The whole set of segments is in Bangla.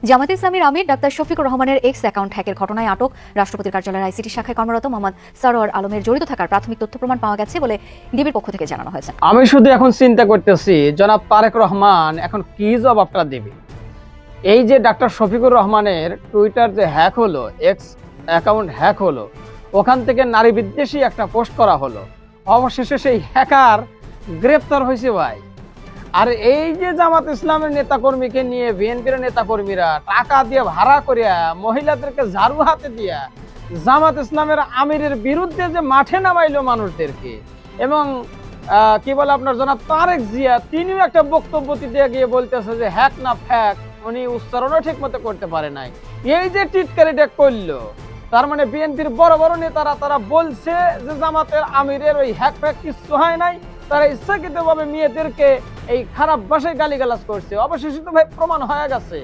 জামায়াতে ইসলামীর আমির ডাক্তার শফিকুর রহমানের এক্স অ্যাকাউন্ট হ্যাকের ঘটনায় আটক রাষ্ট্রপতির কার্যালয়ের আইসিটি শাখায় কর্মরত মোহাম্মদ সরোয়ার আলমের জড়িত থাকার প্রাথমিক তথ্য প্রমাণ পাওয়া গেছে বলে ডিবির পক্ষ থেকে জানানো হয়েছে। আমি শুধু এখন চিন্তা করতেছি জনাব তারেক রহমান এখন কি জবাবটা দেবে। এই যে ডাক্তার শফিকুর রহমানের টুইটার যে হ্যাক হলো, এক্স অ্যাকাউন্ট হ্যাক হলো, ওখান থেকে নারী বিদ্বেষী একটা পোস্ট করা হলো, অবশেষে সেই হ্যাকার গ্রেপ্তার হয়েছে ভাই। আর এই যে জামাত ইসলামের নেতাকর্মীকে নিয়ে বিএনপির নেতাকর্মীরা টাকা দিয়ে ভাড়া করিয়া মহিলাদেরকে ঝাড়ু হাতে দিয়া জামাত ইসলামের আমিরের বিরুদ্ধে যে মাঠে নামাইলো মানুষদেরকে, এবং কি বলে আপনার জনাব তারেক জিয়া তিনিও একটা বক্তব্য দিয়ে গিয়ে বলতেছে যে হ্যাক না ফ্যাক, উনি উচ্চারণও ঠিক মতো করতে পারে নাই। এই যে টিটকারিটা করলো, তার মানে বিএনপির বড় বড় নেতারা তারা বলছে যে জামাতের আমিরের ওই হ্যাক ফ্যাক কিছু হয় নাই, তারা ইচ্ছাকৃতভাবে মেয়েদেরকে এই খারাপ ভাষায় গালিগালাজ করছে। অবশেষে তো ভাই প্রমাণ হয়ে গেছে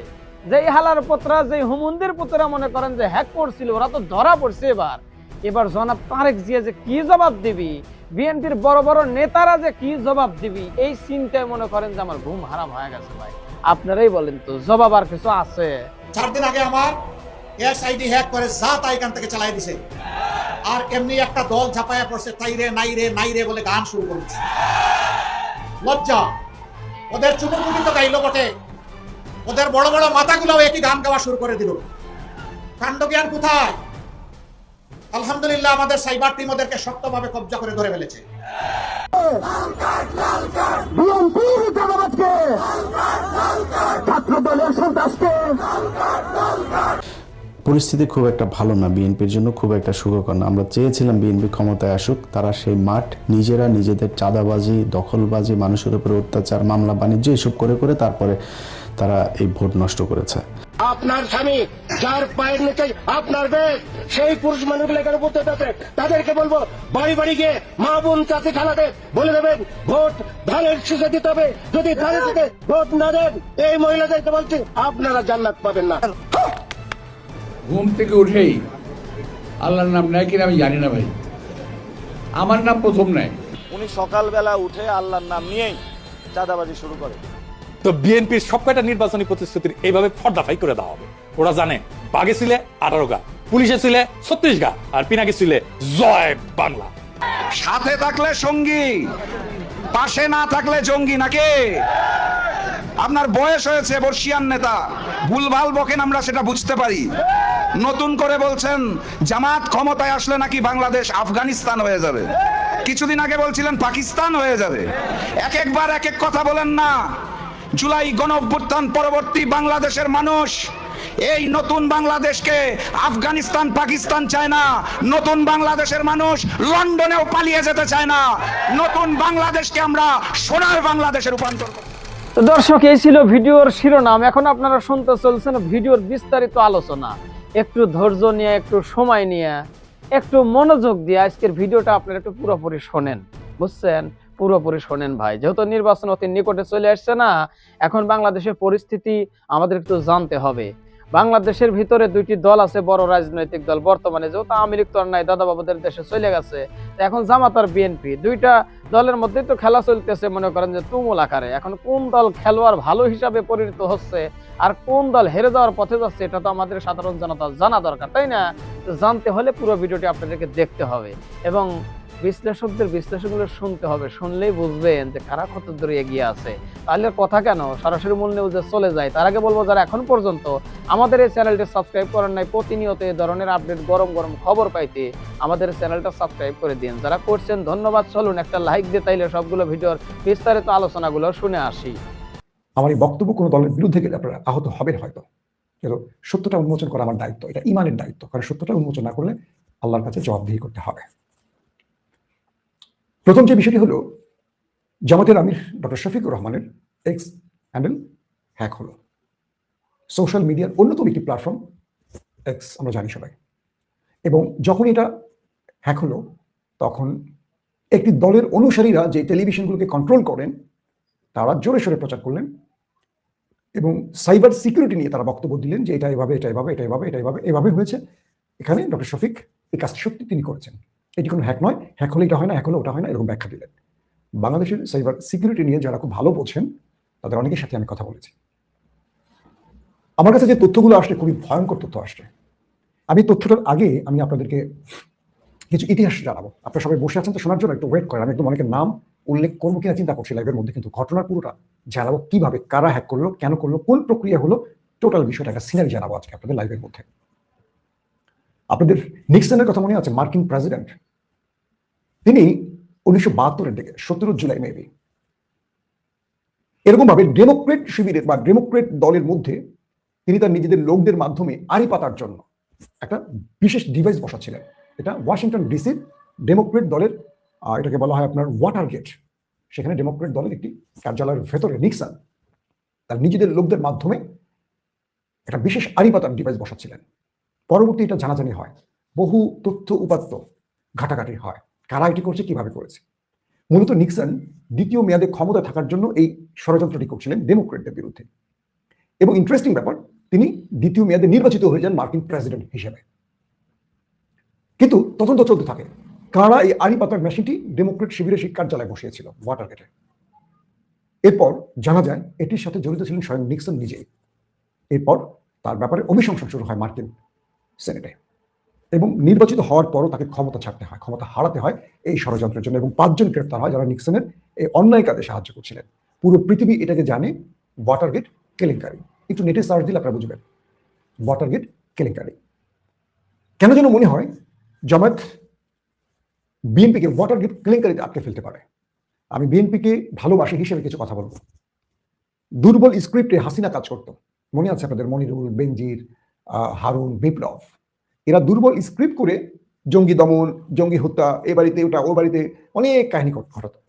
যে হালার পুত্রা, যে হুমুন্দির পুত্রা মনে করেন যে হ্যাক করছিল, ওরা তো ধরা পড়ছে। এবার জনাব তারেক জিয়া যে কি জবাব দিবি, বিএনপির বড় বড় নেতারা যে কি জবাব দিবি, এই চিন্তায় মনে করেন যে আমার ঘুম হারাম হয়ে গেছে ভাই। আপনারাই বলেন তো, জবাব আর কিছু আছে? 4 দিন আগে আমার এসআইডি হ্যাক করে জাত আইকান থেকে চালাই দিছে, আর এমনি একটা দল ঝাপায়া পড়ছে তাইরে নাইরে নাইরে বলে গান শুরু করেছে। লজ্জা! ওদের চুমুকুটি তো গাইলো বটে, ওদের বড় বড় মাথাগুলোও একই গান গাওয়া শুরু করে দিল। কাণ্ডজ্ঞান কোথায়? আলহামদুলিল্লাহ আমাদের সাইবার টিম ওদেরকে শক্তভাবে কবজা করে ধরে ফেলেছে। পরিস্থিতি খুব একটা ভালো না, বিএনপির জন্য খুব একটা সুখকর না। আমরা চেয়েছিলাম বিএনপি ক্ষমতায় আসুক, তারা সেই মাঠ নিজেরা নিজেদের চাঁদাবাজি, দখলবাজি, মানুষের উপরে অত্যাচার, মামলা বাণিজ্য এসব করে করে তারপরে তারা এই ভোট নষ্ট করেছে। আপনার স্বামী যার পায়ের নিচে আপনার বেশ, সেই পুরুষ মানুষগুলো এখানে বলতে থাকে, তাদেরকে বলবো বাড়ি বাড়ি গিয়ে মা বোন চাচি খালাদের বলে দেবেন ভোট ধানের শীষে দিতে হবে। যদি ধানের শীষে ভোট না দেন, এই মহিলাদেরকে বলছি আপনারা জান্নাত পাবেন না। ঘুম থেকে উঠেই আল্লাহর নাম নেয় কিনা আমি জানি না ভাই, আমার নাম প্রথম নেয়। উনি সকালবেলা উঠে আল্লাহর নাম নিয়েই চাঁদাবাজি শুরু করে। তো বিএনপির সবকটা নির্বাচনী প্রতিশ্রুতির এইভাবে পর্দাফাই করে দেওয়া হবে। ওরা জানে বাগে ছিলে 18 গা, পুলিশে ছিলে 36 গা, আর পিনাকে ছিলে জয় বাংলা। সাথে থাকলে সঙ্গী, পাশে না থাকলে জঙ্গি নাকি? আপনার বয়স হয়েছে, বর্ষিয়ান নেতা, ভুলভাল বকেন, আমরা সেটা বুঝতে পারি। নতুন করে বলছেন জামাত ক্ষমতায় আসলে নাকি বাংলাদেশ আফগানিস্তান হয়ে যাবে, কিছুদিন আগে বলছিলেন পাকিস্তান হয়ে যাবে। একবার এক এক কথা বলেন না। জুলাই গণঅভ্যুত্থান পরবর্তী বাংলাদেশের মানুষ এই নতুন বাংলাদেশকে আফগানিস্তান পাকিস্তান চায় না। নতুন বাংলাদেশের মানুষ লন্ডনেও পালিয়ে যেতে চায় না। নতুন বাংলাদেশকে আমরা সোনার বাংলাদেশে রূপান্তর করব। তো দর্শক, এই ছিল ভিডিওর শিরোনাম। এখন আপনারা শুনতে চলছেন ভিডিওর বিস্তারিত আলোচনা। একটু ধৈর্য নিয়ে, একটু সময় নিয়ে, একটু মনোযোগ দিয়ে আজকের ভিডিওটা আপনারা একটু পুরোপুরি শোনেন, বুঝছেন? পুরোপুরি শোনেন ভাই, যেহেতু নির্বাচন অতি নিকটে চলে আসছে না, এখন বাংলাদেশের পরিস্থিতি আমাদের একটু জানতে হবে। বাংলাদেশের ভিতরে দুইটি দল আছে, বড় রাজনৈতিক দল বর্তমানে, যেহেতু আওয়ামী লীগ তো আর নাই, দাদা বাবুদের দেশে চলে গেছে। এখন জামাত আর বিএনপি, দুইটা দলের মধ্যেই তো খেলা চলতেছে, মনে করেন যে তুমুল আকারে। এখন কোন দল খেলোয়াড় ভালো হিসাবে পরিণত হচ্ছে আর কোন দল হেরে যাওয়ার পথে যাচ্ছে, এটা তো আমাদের সাধারণ জনতা জানা দরকার, তাই না? তো জানতে হলে পুরো ভিডিওটি আপনাদেরকে দেখতে হবে এবং বিশ্লেষকদের বিশ্লেষণগুলো শুনতে হবে। শুনলেই বুঝবেন যে কারা কত দূরে এগিয়ে আছে। তাহলে কথা কেন, সরাসরি মূল নিউজে চলে যায়। তার আগে বলবো, যারা এখন পর্যন্ত আমাদের এই চ্যানেলটি সাবস্ক্রাইব করেন নাই, প্রতিনিয়ত এই ধরনের আপডেট, গরম গরম খবর পাইতে আমাদের চ্যানেলটা সাবস্ক্রাইব করে দিন। যারা করছেন ধন্যবাদ। চলুন একটা লাইক দিয়ে তাইলে সবগুলো ভিডিওর বিস্তারিত আলোচনাগুলো শুনে আসি। আমার এই বক্তব্য কোনো দলের বিরুদ্ধে গেলে আপনারা আহত হবেন হয়তো, কিন্তু সত্যটা উন্মোচন করা আমার দায়িত্ব, এটা ইমানের দায়িত্ব। কারণ সত্যটা উন্মোচন না করলে আল্লাহর কাছে জবাবদিহি করতে হবে। প্রথম যে বিষয়টি হলো, জামাতের আমির ডক্টর শফিকুর রহমানের এক্স হ্যান্ডেল হ্যাক হলো। সোশ্যাল মিডিয়ার অন্যতম একটি প্ল্যাটফর্ম এক্স, আমরা জানি সবাই। এবং যখন এটা হ্যাক হলো, তখন একটি দলের অনুসারীরা যে টেলিভিশনগুলোকে কন্ট্রোল করেন, তারা জোরে সোরে প্রচার করলেন এবং সাইবার সিকিউরিটি নিয়ে তারা বক্তব্য দিলেন যে এটা এভাবে, এটা এভাবে, এটা এভাবে, এটা এভাবে, এভাবে হয়েছে। এখানে ডক্টর শফিক এই কাজটি সত্যি তিনি করেছেন, এটি কোনো হ্যাক নয়, হ্যাক হলে এটা হয় না, হ্যাক হলে ওটা হয় না, এরকম ব্যাখ্যা দিলেন। বাংলাদেশের সাইবার সিকিউরিটি নিয়ে যারা খুব ভালো বোঝেন, তাদের অনেকের সাথে আমি কথা বলেছি। আমার কাছে যে তথ্যগুলো আসছে খুবই ভয়ঙ্কর তথ্য আসছে। আমি তথ্যটার আগে আমি আপনাদেরকে কিছু ইতিহাস জানাবো। আপনারা সবাই বসে আছেন তো শোনার জন্য, একটু ওয়েট করেন। আমি একদম অনেকের নাম উল্লেখ করবো কিনা চিন্তা করছি লাইভের মধ্যে, কিন্তু ঘটনার পুরোটা জানাবো, কিভাবে কারা হ্যাক করলো, কেন করলো, কোন প্রক্রিয়া হলো, টোটাল বিষয়টা একটা সিনারি জানাবো আজকে আপনাদের লাইভের মধ্যে। আপনাদের নিক্সনের কথা মনে আছে? মার্কিন প্রেসিডেন্ট, তিনি 1972-এর দিকে 17 জুলাই মেবি এরকম ভাবে ডেমোক্রেট শিবিরের বা ডেমোক্রেট দলের মধ্যে তিনি তার নিজেদের লোকদের মাধ্যমে আড়ি পাতার জন্য একটা বিশেষ ডিভাইস বসাচ্ছিলেন। এটা ওয়াশিংটন ডিসির ডেমোক্রেট দলের, এটাকে বলা হয় আপনার ওয়াটার গেট। সেখানে ডেমোক্রেট দলের একটি কার্যালয়ের ভেতরে নিক্সন তার নিজেদের লোকদের মাধ্যমে একটা বিশেষ আড়ি পাতার ডিভাইস বসাচ্ছিলেন। পরবর্তী এটা জানাজানি হয়, বহু তথ্য উপাত্ত ঘাটাঘাটি হয়, কারা এটি করছে, কিভাবে করেছে। মূলত নিক্সন দ্বিতীয় মেয়াদে ক্ষমতা থাকার জন্য এই ষড়যন্ত্রটি করছিলেন ডেমোক্রেটদের বিরুদ্ধে। এবং ইন্টারেস্টিং ব্যাপার, তিনি দ্বিতীয় মেয়াদে নির্বাচিত হয়ে যান মার্কিন প্রেসিডেন্ট হিসেবে। কিন্তু তদন্ত চলতে থাকে, কারা এই আড়ি পাতার মেশিনটি ডেমোক্রেট শিবিরের সেই কার্যালয়ে বসিয়েছিল ওয়াটার গেটে। এরপর জানা যায় এটির সাথে জড়িত ছিলেন স্বয়ং নিক্সন নিজেই। এরপর তার ব্যাপারে অভিশংসন শুরু হয় মার্কিন সেনেটে, এবং নির্বাচিত হওয়ার পরও তাকে ক্ষমতা ছাড়তে হয়, ক্ষমতা হারাতে হয় এই ষড়যন্ত্রের জন্য। এবং 5 জন গ্রেপ্তার হয় যারা নিক্সনের এই অন্যায় কাজে সাহায্য করছিলেন। পুরো পৃথিবী এটাকে জানে ওয়াটারগেট কেলেঙ্কারি। একটু নেটে সার্চ দিলে আপনারা বুঝবেন ওয়াটারগেট কেলেঙ্কারি। কেন যেন মনে হয় জামায়াত বিএনপিকে ওয়াটারগেট কেলেঙ্কারিতে আটকে ফেলতে পারে। আমি বিএনপিকে ভালোবাসি হিসেবে কিছু কথা বলবো। দুর্বল স্ক্রিপ্টে হাসিনা কাজ করতো, মনে আছে আপনাদের? মনিরুল, বেনজির, হারুন, বিপ্লব, এরা দুর্বল স্ক্রিপ্ট করে জঙ্গি দমন, জঙ্গি হত্যা, এ বাড়িতে ওটা, ও বাড়িতে অনেক কাহিনী ঘটাতো,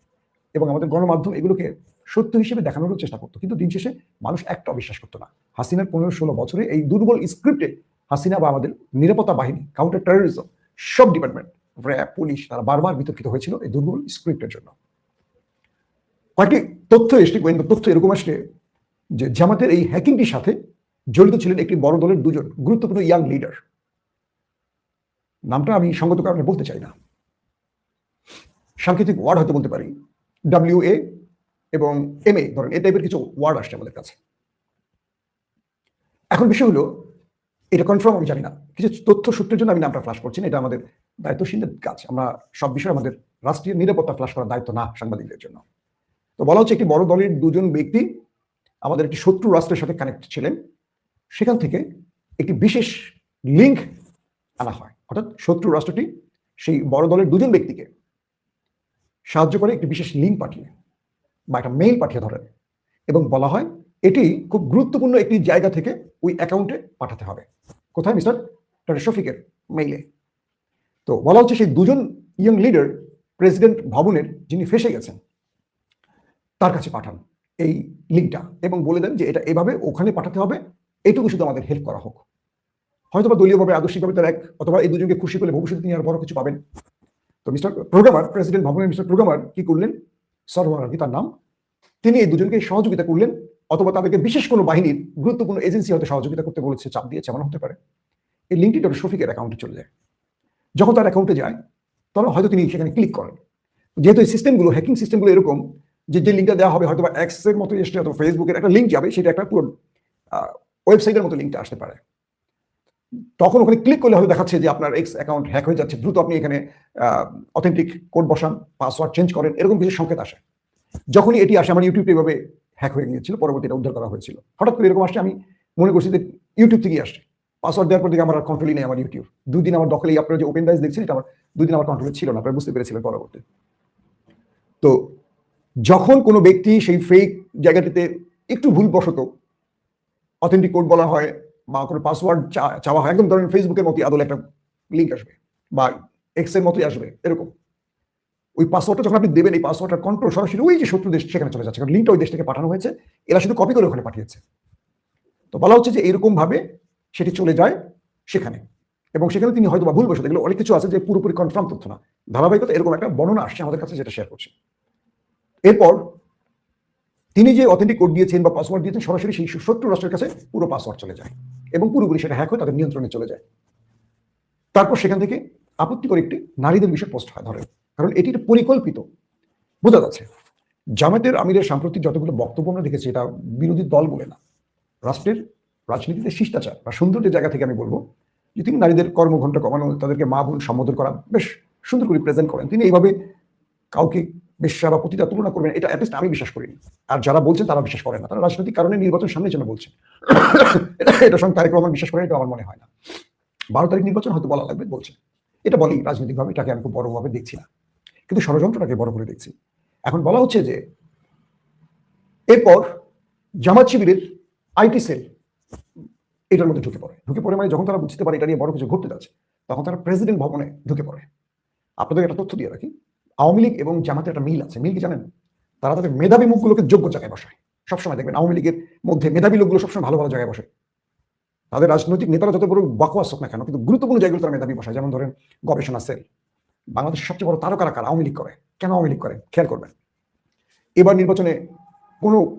এবং আমাদের গণমাধ্যম এগুলোকে সত্য হিসেবে দেখানোর চেষ্টা করতো। কিন্তু দিন শেষে মানুষ একটা বিশ্বাস করতো না। হাসিনার 15-16 বছরে এই দুর্বল স্ক্রিপ্টে হাসিনা বা আমাদের নিরাপত্তা বাহিনী, কাউন্টার টেরোরিজম, সব ডিপার্টমেন্ট, র্যাব, পুলিশ, তারা বারবার বিতর্কিত হয়েছিল এই দুর্বল স্ক্রিপ্টের জন্য। কয়েকটি তথ্য এসছে, গোয়েন্দা তথ্য এরকম আসছে যে জামাতের এই হ্যাকিংটির সাথে জড়িত ছিলেন একটি বড় দলের 2 জন গুরুত্বপূর্ণ ইয়াং লিডার। নামটা আমি সঙ্গত কারণে বলতে চাই না, সাংকেতিক ওয়ার্ড হয়তো বলতে পারি, WA এবং MA, ধরেন এই টাইপের কিছু ওয়ার্ড আসছে আমাদের কাছে। এখন বিষয় হলো, এটা কনফার্ম আমি জানি না, কিছু তথ্য সূত্রের জন্য আমি নামটা ফ্লাশ করছি না। এটা আমাদের দায়িত্বশীলদের কাজ, আমরা সব বিষয়ে আমাদের রাষ্ট্রীয় নিরাপত্তা ফ্লাশ করার দায়িত্ব না সাংবাদিকদের জন্য। তো বলা হচ্ছে একটি বড় দলের 2 জন ব্যক্তি আমাদের একটি শত্রু রাষ্ট্রের সাথে কানেক্ট ছিলেন। সেখান থেকে একটি বিশেষ লিঙ্ক আনা হয়, অর্থাৎ শত্রু রাষ্ট্রটি সেই বড় দলের 2 জন ব্যক্তিকে সাহায্য করে একটি বিশেষ লিঙ্ক পাঠিয়ে বা একটা মেইল পাঠিয়ে ধরেন, এবং বলা হয় এটি খুব গুরুত্বপূর্ণ একটি জায়গা থেকে ওই অ্যাকাউন্টে পাঠাতে হবে। কোথায়? মিস্টার ডক্টর শফিকের মেইলে। তো বলা হচ্ছে সেই 2 জন ইয়ং লিডার প্রেসিডেন্ট ভবনের, যিনি ফেসে গেছেন, তার কাছে পাঠান এই লিঙ্কটা এবং বলে দেন যে এটা এভাবে ওখানে পাঠাতে হবে, এইটুকু শুধু আমাদের হেল্প করা হোক। হয়তোবা দলীয়ভাবে, আদর্শিকভাবে তার এক, অথবা এই 2 জনকে খুশি করলে ভবিষ্যতে তিনি আর বড় কিছু পাবেন। তো মিস্টার প্রোগ্রামার, প্রেসিডেন্ট ভবনের মিস্টার প্রোগ্রামার কি করলেন, সরওয়ার আর কি তার নাম, তিনি এই 2 জনকে সহযোগিতা করলেন, অথবা তাদেরকে বিশেষ কোনো বাহিনীর গুরুত্বপূর্ণ এজেন্সি হয়তো সহযোগিতা করতে বলেছে, চাপ দিয়েছে, এমন হতে পারে। এই লিঙ্কটি ডক্টর শফিকের অ্যাকাউন্টে চলে যায়। যখন তার অ্যাকাউন্টে যায় তখন হয়তো তিনি সেখানে ক্লিক করেন। যেহেতু এই সিস্টেমগুলো, হ্যাকিং সিস্টেমগুলো এরকম যে লিঙ্কটা দেওয়া হবে হয়তো বা এক্সের মতো এসে, অথবা ফেসবুকের একটা লিঙ্ক যাবে, সেটা একটা পুরো ওয়েবসাইটের মতো লিঙ্কটা আসতে পারে। তখন ওখানে ক্লিক করলে হয়তো দেখাচ্ছে যে আপনার এক্স অ্যাকাউন্ট হ্যাক হয়ে যাচ্ছে, দ্রুত আপনি এখানে অথেন্টিক কোড বসান, পাসওয়ার্ড চেঞ্জ করেন, এরকম কিছু সংকেত আসে। যখনই এটি আসে, আমার ইউটিউবটা এভাবে হ্যাক হয়ে গিয়েছিল, পরবর্তী এটা উদ্ধার করা হয়েছিল। হঠাৎ করে এরকম আসছে, আমি মনে করছি যে ইউটিউব থেকেই আসছে। পাসওয়ার্ড দেওয়ার পর থেকে আমার আর কন্ট্রোলই নেই আমার ইউটিউব। 2 দিন আমার দখলে, আপনারা যে ওপেন ডাইস দেখছেন, এটা আমার 2 দিন আমার কন্ট্রোলে ছিল না, আপনারা বুঝতে পেরেছিলেন পরবর্তী। তো যখন কোনো ব্যক্তি সেই ফেক জায়গাটিতে একটু ভুলবশত অথেন্টিক কোড বলা হয় বা কোনো পাসওয়ার্ড চাওয়া হয়, একদম ধরেন ফেসবুকের মতোই আদলে একটা লিঙ্ক আসবে বা এক্সের মতোই আসবে, এরকম ওই পাসওয়ার্ডটা যখন আপনি দেবেন, এই পাসওয়ার্ডটার কন্ট্রোল সরাসরি ওই যে শত্রু দেশ সেখানে চলে যাচ্ছে, কারণ লিঙ্কটা ওই দেশ থেকে পাঠানো হয়েছে, এরা শুধু কপি করে ওখানে পাঠিয়েছে। তো বলা হচ্ছে যে এরকম ভাবে সেটি চলে যায় সেখানে, এবং সেখানে তিনি হয়তো বা ভুলবশত, এগুলো অনেক কিছু আছে যে পুরোপুরি কনফার্ম তথ্য না, ধারাবাহিকতা এরকম একটা বর্ণনা আসছে আমাদের কাছে, যেটা শেয়ার করছি। এরপর তিনি যে অথেন্টিক কোড দিয়েছেন বা পাসওয়ার্ড দিয়েছেন, সরাসরি সেই শত্রু রাষ্ট্রের কাছে পুরো পাসওয়ার্ড চলে যায় এবং পুরোপুরি সেটা হ্যাক হয়ে তাদের নিয়ন্ত্রণে চলে যায়। তারপর সেখান থেকে আপত্তিকর একটি নারীদের বিষয়ে পোস্ট হয়, ধরেন, কারণ এটি পরিকল্পিত বোঝা যাচ্ছে। জামায়াতের আমিরের সাম্প্রতিক যতগুলো বক্তব্য আমরা দেখেছি, এটা বিরোধী দল বলে না, রাষ্ট্রের রাজনীতিতে শিষ্টাচার বা সৌন্দর্যের জায়গা থেকে আমি বলবো যে তিনি নারীদের কর্মঘণ্টা কমানো, তাদেরকে মা বোন সম্বোধন করা বেশ সুন্দর করে প্রেজেন্ট করেন। তিনি এইভাবে কাউকে বেশ্যা বা পতিতা তুলনা করবেন, এটা অ্যাটলিস্ট আমি বিশ্বাস করিনি। আর যারা বলছেন তারা বিশ্বাস করেন না, তারা রাজনৈতিক কারণে নির্বাচন সামনের জন্য বলছেন। এটার সঙ্গে তারেক রহমান বিশ্বাস করেন, এটা আমার মনে হয় না। 12 তারিখ নির্বাচন হয়তো বলা লাগবে বলছে, এটা বলি রাজনৈতিকভাবে, এটাকে আমি খুব বড়ভাবে দেখছি না, কিন্তু ষড়যন্ত্রটাকে বড় করে দেখছি। এখন বলা হচ্ছে যে এরপর জামাত শিবিরের আইটি সেল এটার মধ্যে ঢুকে পড়ে মানে যখন তারা বুঝতে পারে এটা নিয়ে বড় কিছু ঘটতে যাচ্ছে, তখন তারা প্রেসিডেন্ট ভবনে ঢুকে পড়ে। আপনাদের একটা তথ্য দিয়ে রাখি, আওয়ামী লীগ এবং জামাতের একটা মিল আছে। মিল কি জানেন? তারা তাদের মেধাবী মুখগুলোকে যোগ্য জায়গায় বসায়। সবসময় দেখবেন আওয়ামী লীগের মধ্যে মেধাবী লোকগুলো সবসময় ভালো ভালো জায়গায় বসে। তাদের রাজনৈতিক নেতারা যত বড় বাকওয়াস হোক না কেন, কিন্তু গুরুত্বপূর্ণ জায়গাগুলো তারা মেধাবী বসায়। যেমন ধরেন গবেষণা সেল। বাংলাদেশের সবচেয়ে বড় তারকারা কারা? আওয়ামী লীগ করে। কেন আওয়ামী লীগ করে খেয়াল করবেন। এবার নির্বাচনে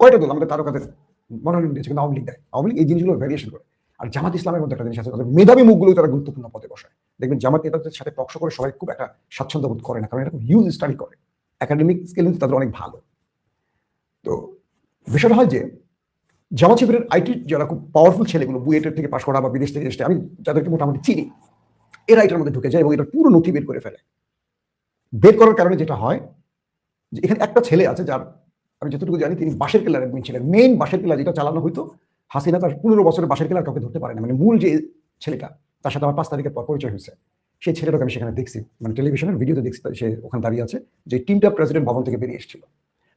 কয়টা দল আমাদের তারকাদের মনোনয়ন দিয়েছে, কিন্তু আওয়ামী লীগ দেয়। আওয়ামী লীগ এই জিনিসগুলো ভ্যারিয়েশন করে। আর জামাত ইসলামের মধ্যে একটা জিনিস আছে, তাদের মেধাবী মুখগুলো তারা গুরুত্বপূর্ণ পদে বসায়। দেখবেন জামাত নেতাদের সাথে টকশো করে সবাই খুব একটা স্বাচ্ছন্দ্য বোধ করে না, কারণ এটা হিউজ স্টাডি করে, একাডেমিক স্কেল কিন্তু তাদের অনেক ভালো। তো বিষয়টা হয় যে জামাত শিবিরের আইটি যারা খুব পাওয়ারফুল ছেলেগুলো, বুয়েটের থেকে পাশ করা বা বিদেশ থেকে এসে, আমি যাদেরকে মোটামুটি চিনি, এরা এটার মধ্যে ঢুকে যায় এবং এটা পুরো নথি বের করে ফেলে। বের করার কারণে যেটা হয় যে এখানে একটা ছেলে আছে যার আমি যতটুকু জানি তিনি বাঁশের কেল্লার অ্যাডমিন ছিলেন। মেইন বাঁশের কেল্লা যেটা চালানো হইতো, হাসিনা তার 15 বছরের বাঁশের কেল্লার কাউকে ধরতে পারে না, মানে মূল যে ছেলেটা, তার সাথে আমার 5 তারিখের পর পরিচয় হয়েছে, সেই ছেলেটাকে আমি সেখানে দেখছি, মানে টেলিভিশনের ভিডিওতে দেখছি, সে ওখানে দাঁড়িয়ে আছে, যে টিমটা প্রেসিডেন্ট ভবন থেকে বেরিয়ে এসেছিল।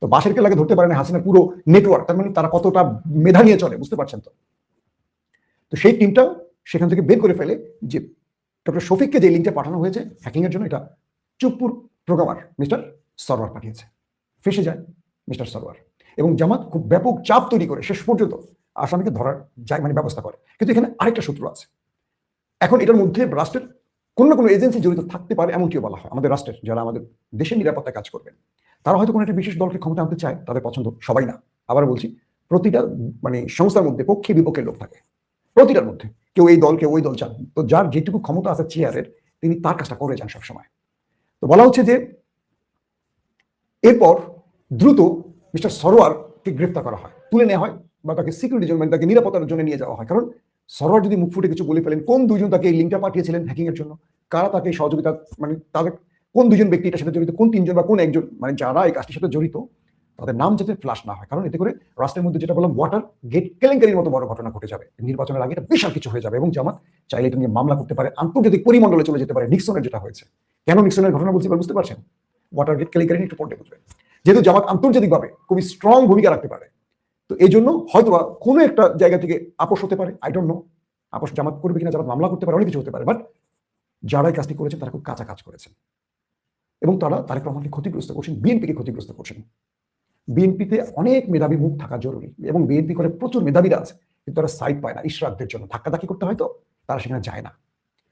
তো বাঁশের কেল্লাকে ধরতে পারে না হাসিনার পুরো নেটওয়ার্ক, তার মানে তারা কতটা মেধা নিয়ে চলে বুঝতে পারছেন তো। তো সেই টিমটা সেখান থেকে বের করে ফেলে যে ডক্টর শফিককে যে লিঙ্কটা পাঠানো হয়েছে হ্যাকিং এর জন্য, এটা চুপপুর প্রোগ্রামার মিস্টার সরওয়ার পাঠিয়েছে। ফেসে যায় মিস্টার সরওয়ার, এবং জামাত খুব ব্যাপক চাপ তৈরি করে শেষ পর্যন্ত আসামিকে ধরার যায় মানে ব্যবস্থা করে। কিন্তু এখানে আরেকটা সূত্র আছে, এখন এটার মধ্যে রাষ্ট্রের কোনো না কোনো এজেন্সি জড়িত থাকতে পারে এমনটিও বলা হয়। আমাদের রাষ্ট্রের যারা আমাদের দেশের নিরাপত্তায় কাজ করবেন, তারা হয়তো কোনো একটা বিশেষ দলকে ক্ষমতা আনতে চায়, তাদের পছন্দ সবাই না। আবার বলছি, প্রতিটা মানে সংস্থার মধ্যে পক্ষে বিপক্ষের লোক থাকে, প্রতিটার মধ্যে কেউ এই দল কেউ ওই দল চান। তো যার যেটুকু ক্ষমতা আছে চেয়ারের, তিনি তার কাজটা করে যান সবসময়। তো বলা হচ্ছে যে এরপর দ্রুত মিস্টার সরোয়ারকে গ্রেফতার করা হয়, তুলে নেওয়া হয়, বা তাকে সিকিউরিটির জন্য, তাকে নিরাপত্তার জন্য নিয়ে যাওয়া হয়। কারণ সরোয়ার যদি মুখ ফুটে কিছু বলে ফেলেন, কোন দুইজন তাকে এই লিঙ্কটা পাঠিয়েছিলেন হ্যাকিং এর জন্য, কারা তাকে সহযোগিতা, মানে তাদের কোন দুজন ব্যক্তি এটার সাথে জড়িত, কোন তিনজন বা কোন একজন, মানে যারা এই কাজটির সাথে জড়িত, তাদের নাম যাতে ফ্লাশ না হয়। কারণ এতে করে রাষ্ট্রের মধ্যে যেটা বললাম ওয়াটার গেট কেলেঙ্কারির মতো বড় ঘটনা ঘটে যাবে, নির্বাচনের আগে এটা বিশাল কিছু হয়ে যাবে। এবং জামাত চাইলে এটা নিয়ে মামলা করতে পারে, আন্তর্জাতিক পরিমণ্ডলে চলে যেতে পারে। নিক্সনের যেটা হয়েছে, কেন নিক্সনের ঘটনা বলছি বুঝতে পারছেন? ওয়াটার গেট কেলেঙ্কারি একটু পড়তে বুঝবেন, যেহেতু জামাত আন্তর্জাতিকভাবে খুবই স্ট্রং ভূমিকা রাখতে পারে। তো এই জন্য হয়তো কোনো একটা জায়গা থেকে আপোষ হতে পারে, আই ডোন্ট নো, আপোষ জামাত করবে কিনা, জামাত মামলা করতে পারে, অনেক কিছু হতে পারে। বাট যারা এই কাজটি করেছেন তারা খুব কাঁচা কাজ করেছেন, এবং তারা তারেক রহমানকে ক্ষতিগ্রস্ত করছেন, বিএনপিকে ক্ষতিগ্রস্ত করছেন। বিএনপিতে অনেক মেধাবী মুখ থাকা জরুরি, এবং বিএনপি করে প্রচুর মেধাবীরা আছে, কিন্তু তারা সাইড পায় না। ইশরাকদের জন্য ধাক্কাধাক্কি করতে হয়, তো তারা সেখানে যায় না।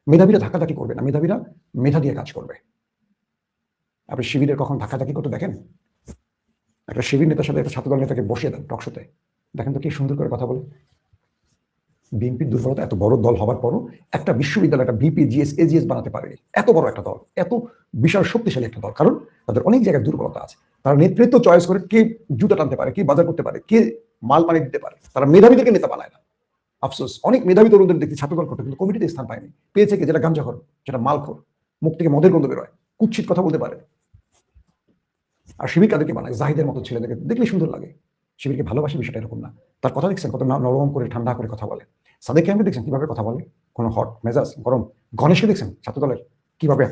মেধাবীরা ধাক্কাধাক্কি করবে না, মেধাবীরা মেধা দিয়ে কাজ করবে। আপনি শিবিরের কখন ধাক্কাধাক্কি করতে দেখেন? একটা শিবির নেতার সাথে একটা ছাত্রদল নেতাকে বসিয়ে দেন টকশোতে, দেখেন তো কি সুন্দর করে কথা বলে। বিএনপির দুর্বলতা, এত বড় দল হবার পরও একটা বিশ্ববিদ্যালয়, একটা বিপি জিএস এজিএস বানাতে পারেনি। এত বড় একটা দল, এত বিশাল শক্তিশালী একটা দল, কারণ তাদের অনেক জায়গায় দুর্বলতা আছে। তারা নেতৃত্ব চয়েস করে, কে জুতা টানতে পারে, কে বাজার করতে পারে, কে মাল পানি দিতে পারে। তারা মেধাবীদেরকে নেতা বানায় না। আফসোস, অনেক মেধাবী তরুণদের দেখছি ছাত্রদল করতে, কিন্তু কমিটিতে স্থান পায়নি। পেয়েছে কে? যেটা গাঞ্জাখোর, যেটা মালখোর, মুখ থেকে মদের গন্ধ বেরোয়, কুৎসিত কথা বলতে পারে। আর শিবির কাদেরকে বানায়? জাহিদের মতো ছেলেদেরকে দেখলে সুন্দর লাগে। শিবিরকে ভালোবাসে বিষয়টা এরকম না। তার কথা দেখছেন কত নরম করে ঠান্ডা করে কথা বলে। সাদেক ক্যাম্পে দেখছেন কিভাবে কথা বলে, কোনো হট মেজাজ গরম। গণেশকে দেখছেন ছাত্রদলের কিভাবে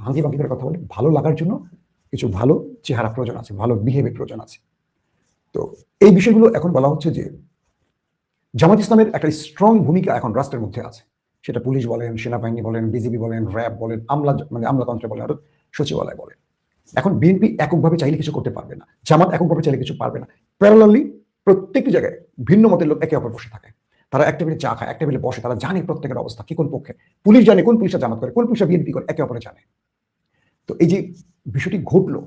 হাঙ্গি বাঙ্গি করে কথা বলে। ভালো লাগার জন্য কিছু ভালো চেহারা প্রয়োজন আছে, ভালো বিহেভিয়ার প্রয়োজন আছে। তো এই বিষয়গুলো এখন বলা হচ্ছে যে জামাত ইসলামের একটা স্ট্রং ভূমিকা এখন রাষ্ট্রের মধ্যে আছে, সেটা পুলিশ বলেন, সেনাবাহিনী বলেন, বিজিবি বলেন, র্যাব বলেন, আমলাতন্ত্র বলেন, আর সচিবালয় বলেন। এখন বিএনপি এককভাবে চাইলে কিছু করতে পারবে না, জামাত এককভাবে চাইলে কিছু পারবে না। প্যারালালি প্রত্যেকটি জায়গায় ভিন্ন মতের লোক একে অপর বসে থাকে। তারা এক টেবিলে চা খায়, এক টেবিলে বসে, তারা জানে প্রত্যেকের অবস্থা কি, কোন পক্ষে। পুলিশ জানে কোন পুলিশটা জামাত করে, কোন পুলিশটা বিএনপি করে, একে অপরে জানে। তো এই যে বিষয়টি ঘটলো,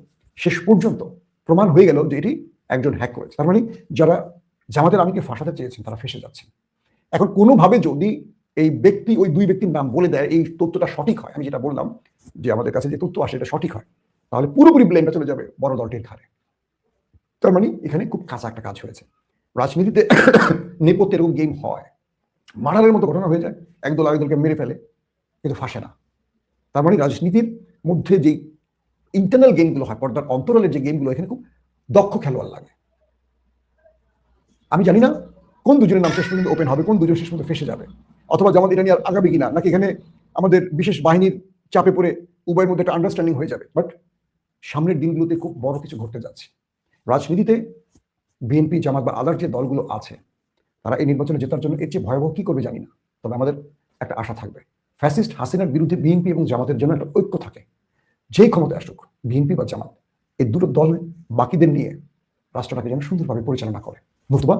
শেষ পর্যন্ত প্রমাণ হয়ে গেল যে এটি একজন হ্যাক করেছে। তার মানে যারা জামাতের আমিকে ফাঁসাতে চেয়েছেন তারা ফেসে যাচ্ছেন। এখন কোনোভাবে যদি এই ব্যক্তি ওই দুই ব্যক্তির নাম বলে দেয়, এই তথ্যটা সঠিক হয়, আমি যেটা বললাম যে আমাদের কাছে যে তথ্য আসে এটা সঠিক হয়, তাহলে পুরোপুরি ব্লেমটা চলে যাবে বড় দলটির ঘাড়ে। তার মানে এখানে খুব কাঁচা একটা কাজ হয়েছে। রাজনীতিতে নেপথ্যে এরকম গেম হয়, মার্ডারের মতো ঘটনা হয়ে যায়, একদল আরেক দলকে মেরে ফেলে, কিন্তু ফাঁসে না। তার মানে রাজনীতির মধ্যে যে ইন্টারনাল গেমগুলো হয়, পর্দার অন্তরালের যে গেমগুলো, এখানে খুব দক্ষ খেলোয়াড় লাগে। আমি জানি না কোন দুজনের নাম শেষ পর্যন্ত ওপেন হবে, কোন দুজন শেষ পর্যন্ত ফেসে যাবে, অথবা জামাত এটা নিয়ে আর আগাবে কিনা, নাকি এখানে আমাদের বিশেষ বাহিনীর চাপে পড়ে উভয়ের মধ্যে একটা আন্ডারস্ট্যান্ডিং হয়ে যাবে। বাট সামনের দিনগুলোতে খুব বড় কিছু ঘটতে যাচ্ছে। রাজনীতিতে বিএনপি, জামাত বা আদার যে দলগুলো আছে, তারা এই নির্বাচনে জেতার জন্য এর চেয়ে ভয়াবহ কি করবে জানি না, তবে আমাদের একটা আশা থাকবে ফ্যাসিস্ট হাসিনার বিরুদ্ধে বিএনপি এবং জামাতের জন্য একটা ঐক্য থাকে। যেই ক্ষমতায় আসুক, বিএনপি বা জামাত, এই দুটো দল বাকিদের নিয়ে রাষ্ট্রটাকে যেন সুন্দরভাবে পরিচালনা করে, নতুবা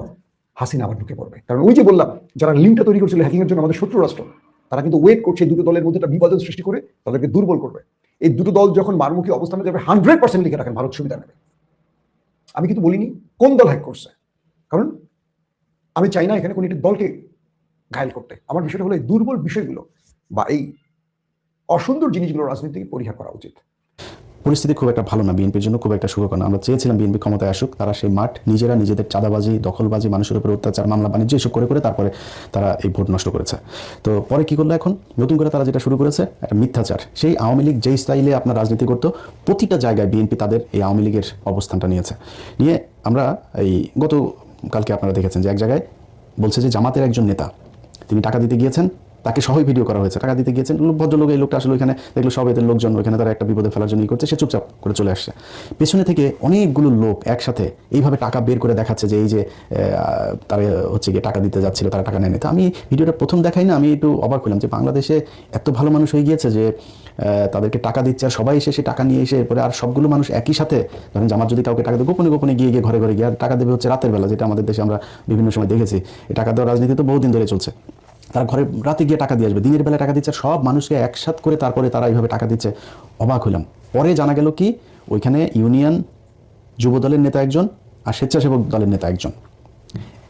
হাসিনা আবার ঢুকে পড়বে। কারণ ওই যে বললাম, যারা লিঙ্কটা তৈরি করছিল হ্যাকিং এর জন্য আমাদের শত্রু রাষ্ট্র, তারা কিন্তু ওয়েট করছে দুটো দলের মধ্যে একটা বিভাজন সৃষ্টি করে তাদেরকে দুর্বল করবে। এই দুটো দল যখন মারমুখী অবস্থানে যাবে, 100% লিখে রাখেন ভারত সুবিধা নেবে। আমি কিন্তু বলিনি কোন দল হ্যাক করছে, কারণ আমি চাই না এখানে কোন একটি দলকে ঘায়ল করতে। আমার বিষয়টা হলো এই দুর্বল বিষয়গুলো বা এই অসুন্দর জিনিসগুলো রাজনীতি থেকে পরিহার করা উচিত। পরিস্থিতি খুব একটা ভালো না, বিএনপির জন্য খুব একটা সুখকর না। আমরা চেয়েছিলাম বিএনপি ক্ষমতায় আসুক, তারা সেই মাঠ নিজেরা নিজেদের চাঁদাবাজি, দখলবাজি, মানুষের উপর অত্যাচার, মামলা বাণিজ্য এসব করে করে তারপরে তারা এই ভোট নষ্ট করেছে। তো পরে কি করলো, এখন নতুন করে তারা যেটা শুরু করেছে একটা মিথ্যাচার। সেই আওয়ামী লীগ যেই স্টাইলে আপনার রাজনীতি করতো, প্রতিটা জায়গায় বিএনপি তাদের এই আওয়ামী লীগের অবস্থানটা নিয়েছে। নিয়ে আমরা এই কালকে আপনারা দেখেছেন যে এক জায়গায় বলছে যে জামাতের একজন নেতা তিনি টাকা দিতে গিয়েছেন, তাকে সহই ভিডিও করা হয়েছে, টাকা দিতে গিয়েছেন ভদ্রলোক, এই লোকটা আসলে ওইখানে দেখলো সব এদের লোকজন ওইখানে তারা একটা বিপদে ফেলার জন্য করছে, সে চুপচাপ করে চলে আসছে। পেছনে থেকে অনেকগুলো লোক একসাথে এইভাবে টাকা বের করে দেখাচ্ছে যে এই যে তারা হচ্ছে গিয়ে টাকা দিতে যাচ্ছিল, তারা টাকা নেয়নি। তো আমি ভিডিওটা প্রথম দেখাই না, আমি একটু অবাক হলাম যে বাংলাদেশে এত ভালো মানুষ হয়ে গিয়েছে যে তাদেরকে টাকা দিচ্ছে, আর সবাই এসে সে টাকা নিয়ে এসে এরপরে আর সবগুলো মানুষ একই সাথে, ধরেন জামাত যদি কাউকে টাকা দেয়, গোপনে গোপনে গিয়ে গিয়ে ঘরে ঘরে গিয়ে আর টাকা দেবে হচ্ছে রাতের বেলা, যেটা আমাদের দেশে আমরা বিভিন্ন সময় দেখেছি। এই টাকা দেওয়ার রাজনীতি তো বহুদিন ধরে চলছে। তারা ঘরে রাতে গিয়ে টাকা দিয়ে আসবে, দিনের বেলায় টাকা দিচ্ছে, সব মানুষকে একসাথ করে তারপরে তারা এইভাবে টাকা দিচ্ছে। অবাক হইলাম। পরে জানা গেল কি, ওইখানে ইউনিয়ন যুব দলের নেতা একজন আর স্বেচ্ছাসেবক দলের নেতা একজন,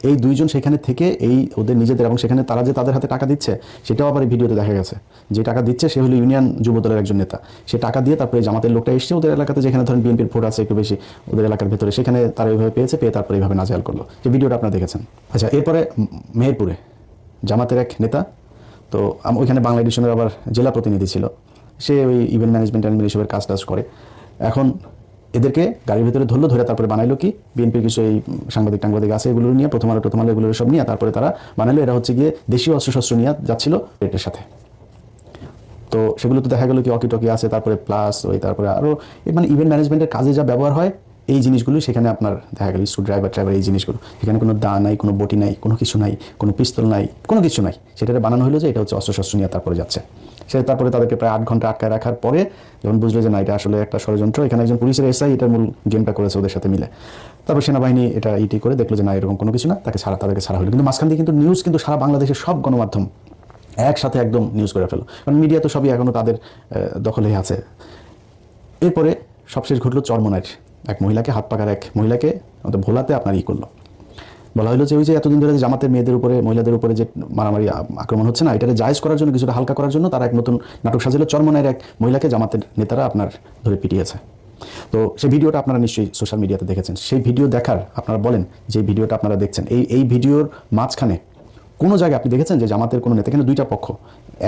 এই দুইজন সেখানে থেকে এই ওদের নিজেদের, এবং সেখানে তারা যে তাদের হাতে টাকা দিচ্ছে সেটাও আবার এই ভিডিওতে দেখা গেছে। যে টাকা দিচ্ছে সে হলো ইউনিয়ন যুব দলের একজন নেতা, সে টাকা দিয়ে তারপরে জামাতের লোকটা এসছে ওদের এলাকাতে, যেখানে ধরেন বিএনপির ভোট আছে একটু বেশি ওদের এলাকার ভেতরে, সেখানে তারা এইভাবে পেয়েছে, পেয়ে তারপরে এইভাবে নাজেহাল করলো। যে ভিডিওটা আপনারা দেখেছেন। আচ্ছা, এরপরে মেহেরপুরে জামাতের এক নেতা, তো ওইখানে বাংলা এডিশনের আবার জেলা প্রতিনিধি ছিল, সে ওই ইভেন্ট ম্যানেজমেন্ট এসবের কাজ টাজ করে। এখন এদেরকে গাড়ির ভিতরে ধরলো, ধরে তারপরে বানাইলো কি, বিএনপির কিছু এই সাংবাদিক আছে, এগুলো নিয়ে প্রথম আলো এগুলো সব নিয়ে তারপরে তারা বানাইলো। এরা হচ্ছে গিয়ে দেশীয় অস্ত্রশস্ত্র নিয়ে যাচ্ছিল পেটের সাথে। তো সেগুলো তো দেখা গেলো কি অকি টকি আছে, তারপরে প্লাস ওই তারপরে আরও মানে ইভেন্ট ম্যানেজমেন্টের কাজে যা ব্যবহার হয় এই জিনিসগুলো সেখানে আপনার দেখা গেল, স্ক্রু ড্রাইভার এই জিনিসগুলো, এখানে কোনো দা নাই, কোনো বটি নাই, কোনো কিছু নাই, কোনো পিস্তল নাই, কোনো কিছু নাই। সেটা বানানো হলো যে এটা হচ্ছে অস্ত্রশস্ত্র নিয়ে তারপরে যাচ্ছে। সে তারপরে তাদেরকে প্রায় 8 ঘন্টা আটকায় রাখার পরে যখন বুঝলো যে না এটা আসলে একটা ষড়যন্ত্র, এখানে একজন পুলিশের এসআই এটার মূল গেমটা করেছে ওদের সাথে মিলে, তারপর সেনাবাহিনী এটা ইটি করে দেখলো যে না এরকম কোনো কিছু না, তাদেরকে ছাড়া হলো। কিন্তু মাঝখান দিয়ে কিন্তু নিউজ কিন্তু সারা বাংলাদেশের সব গণমাধ্যম একসাথে একদম নিউজ করে ফেলো, কারণ মিডিয়া তো সবই এখনো তাদের দখলেই আছে। এরপরে সবশেষ ঘটলো চরমনাইয়ের এক মহিলাকে, হাত পাকার এক মহিলাকে ভোলাতে আপনার করলো। বলা হলো যে ওই যে এতদিন ধরে জামাতের মেয়েদের উপরে, মহিলাদের উপরে যে মারামারি আক্রমণ হচ্ছে না, এটাকে জায়েজ করার জন্য, কিছুটা হালকা করার জন্য তারা এক নতুন নাটক সাজালো। চরমনাইয়ের এক মহিলাকে জামাতের নেতারা আপনার ধরে পিটিয়েছে। তো সেই ভিডিওটা আপনারা নিশ্চয়ই সোশ্যাল মিডিয়াতে দেখেছেন। সেই ভিডিও দেখার আপনারা বলেন যে ভিডিওটা আপনারা দেখছেন, এই ভিডিওর মাঝখানে কোনো জায়গায় আপনি দেখেছেন যে জামাতের কোনো নেতা, এখানে দুইটা পক্ষ,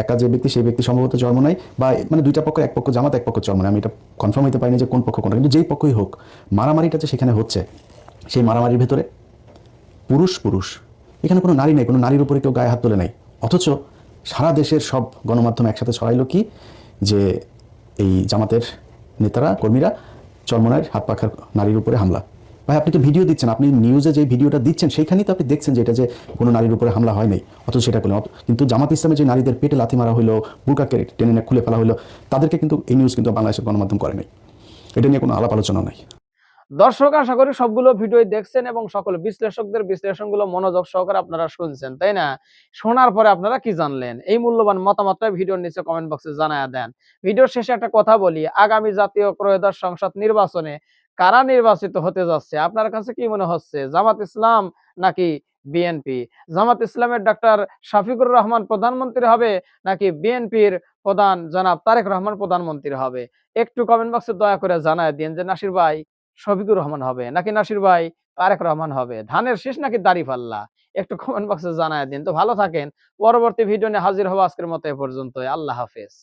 একা যে ব্যক্তি সেই ব্যক্তি সম্ভবত চরমনাই, বা মানে দুইটা পক্ষ, এক পক্ষ জামাত এক পক্ষ চরমনাই, আমি এটা কনফার্ম হতে পারিনি যে কোন পক্ষ কোনটা, কিন্তু যেই পক্ষই হোক মারামারিটা যে সেখানে হচ্ছে, সেই মারামারির ভেতরে পুরুষ, এখানে কোনো নারী নেই, কোনো নারীর উপরে কেউ গায়ে হাত তোলে নাই। অথচ সারা দেশের সব গণমাধ্যম একসাথে ছড়াইলো কি যে এই জামাতের নেতারা, কর্মীরা চরমনাইয়ের হাত পাখার নারীর উপরে হামলা। ভাই আপনি তো ভিডিও দিচ্ছেন, আপনি নিউজে যে ভিডিওটা দিচ্ছেন সেইখানেই তো আপনি দেখছেন যে এটা যে কোনো নারীর উপরে হামলা হয় নাই, অথচ সেটা করলেন। কিন্তু জামাত ইসলামের যে নারীদের পেটে লাথি মারা হলো, বুরকাকে টেনে খুলে ফেলা হলো, তাদেরকে কিন্তু এই নিউজ কিন্তু বাংলাদেশের গণমাধ্যম করে নাই, এটা নিয়ে কোনো আলাপ আলোচনা নাই। দর্শক আশা করি সবগুলো ভিডিও দেখছেন এবং সকল বিশ্লেষকদের বিশ্লেষণগুলো মনোযোগ সহকারে আপনারা শুনছেন, তাই না? শোনার পরে আপনারা কি জানলেন এই মূল্যবান মতামতটা ভিডিওর নিচে কমেন্ট বক্সে জানায়া দেন। ভিডিওর শেষে একটা কথা বলি, আগামী জাতীয় ত্রয়োদশ সংসদ নির্বাচনে কারা নির্বাচিত হতে যাচ্ছে আপনার কাছে কি মনে হচ্ছে, জামাত ইসলাম নাকি বিএনপি? জামাত ইসলামের ডক্টর শফিকুর রহমান প্রধানমন্ত্রী হবে নাকি বিএনপির প্রধান জনাব তারেক রহমান প্রধানমন্ত্রী হবে? একটু কমেন্ট বক্সে দয়া করে জানায় দিন যে নাসির ভাই শফিকুর রহমান হবে নাকি নাসির ভাই তারেক রহমান হবে, ধানের শেষ নাকি দাঁড়িপাল্লা, একটু কমেন্ট বক্সে জানায় দিন। তো ভালো থাকেন, পরবর্তী ভিডিও নিয়ে হাজির হবো। আজকের মতো এ পর্যন্তই, আল্লাহ হাফেজ।